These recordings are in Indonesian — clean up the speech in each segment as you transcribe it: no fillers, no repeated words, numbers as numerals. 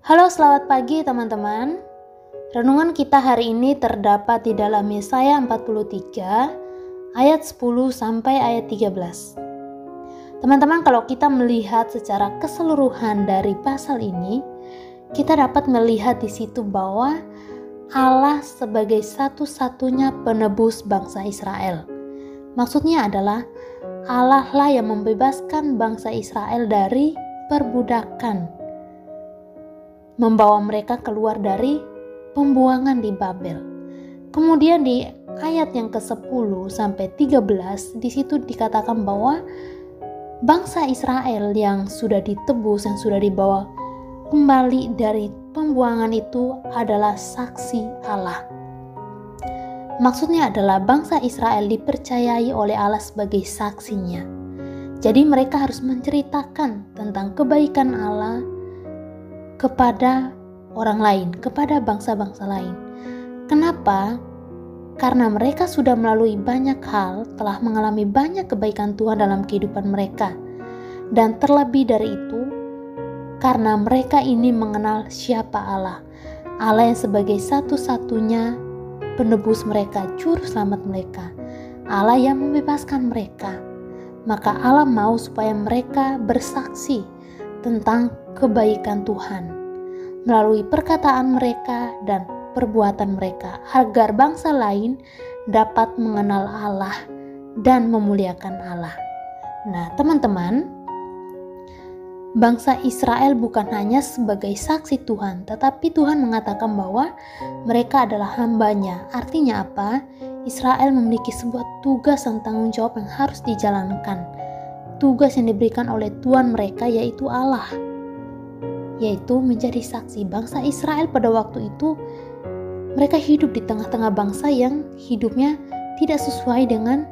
Halo, selamat pagi teman-teman. Renungan kita hari ini terdapat di dalam Yesaya 43 ayat 10 sampai ayat 13. Teman-teman, kalau kita melihat secara keseluruhan dari pasal ini, kita dapat melihat di situ bahwa Allah sebagai satu-satunya penebus bangsa Israel. Maksudnya adalah Allah lah yang membebaskan bangsa Israel dari perbudakan, membawa mereka keluar dari pembuangan di Babel. Kemudian di ayat yang ke-10 sampai 13 di situ dikatakan bahwa bangsa Israel yang sudah ditebus, yang sudah dibawa kembali dari pembuangan itu adalah saksi Allah. Maksudnya adalah bangsa Israel dipercayai oleh Allah sebagai saksinya. Jadi mereka harus menceritakan tentang kebaikan Allah kepada orang lain, kepada bangsa-bangsa lain. Kenapa? Karena mereka sudah melalui banyak hal, telah mengalami banyak kebaikan Tuhan dalam kehidupan mereka. Dan terlebih dari itu, karena mereka ini mengenal siapa Allah. Allah yang sebagai satu-satunya penebus mereka, juru selamat mereka. Allah yang membebaskan mereka. Maka Allah mau supaya mereka bersaksi tentang kebaikan Tuhan melalui perkataan mereka dan perbuatan mereka, agar bangsa lain dapat mengenal Allah dan memuliakan Allah. Nah, teman-teman, bangsa Israel bukan hanya sebagai saksi Tuhan, tetapi Tuhan mengatakan bahwa mereka adalah hamba-Nya. Artinya apa? Israel memiliki sebuah tugas dan tanggung jawab yang harus dijalankan. Tugas yang diberikan oleh Tuhan mereka, yaitu Allah, yaitu menjadi saksi. Bangsa Israel pada waktu itu mereka hidup di tengah-tengah bangsa yang hidupnya tidak sesuai dengan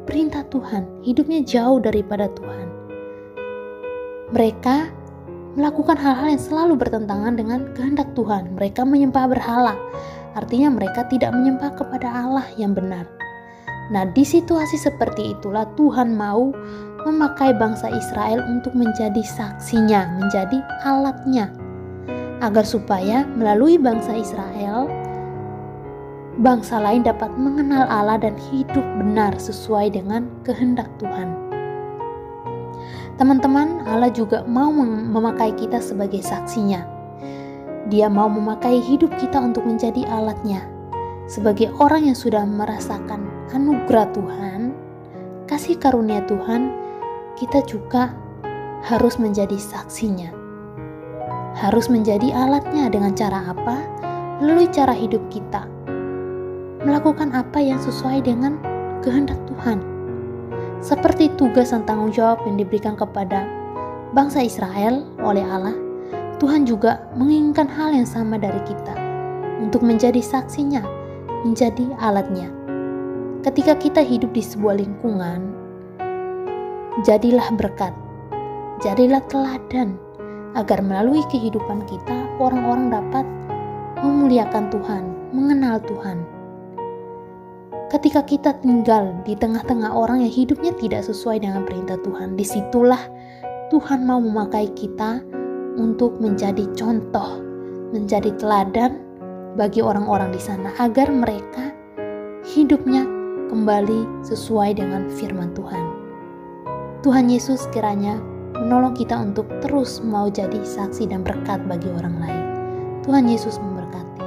perintah Tuhan, hidupnya jauh daripada Tuhan. Mereka melakukan hal-hal yang selalu bertentangan dengan kehendak Tuhan. Mereka menyembah berhala, artinya mereka tidak menyembah kepada Allah yang benar. Nah, di situasi seperti itulah Tuhan mau memakai bangsa Israel untuk menjadi saksinya, menjadi alatnya, agar supaya melalui bangsa Israel, bangsa lain dapat mengenal Allah dan hidup benar sesuai dengan kehendak Tuhan. Teman-teman, Allah juga mau memakai kita sebagai saksinya. Dia mau memakai hidup kita untuk menjadi alatnya. Sebagai orang yang sudah merasakan anugerah Tuhan, kasih karunia Tuhan, kita juga harus menjadi saksinya. Harus menjadi alatnya dengan cara apa? Melalui cara hidup kita. Melakukan apa yang sesuai dengan kehendak Tuhan. Seperti tugas dan tanggung jawab yang diberikan kepada bangsa Israel oleh Allah, Tuhan juga menginginkan hal yang sama dari kita, untuk menjadi saksinya, menjadi alatnya. Ketika kita hidup di sebuah lingkungan, jadilah berkat, jadilah teladan, agar melalui kehidupan kita orang-orang dapat memuliakan Tuhan, mengenal Tuhan. Ketika kita tinggal di tengah-tengah orang yang hidupnya tidak sesuai dengan perintah Tuhan, disitulah Tuhan mau memakai kita untuk menjadi contoh, menjadi teladan bagi orang-orang di sana, agar mereka hidupnya kembali sesuai dengan firman Tuhan. Tuhan Yesus kiranya menolong kita untuk terus mau jadi saksi dan berkat bagi orang lain. Tuhan Yesus memberkati.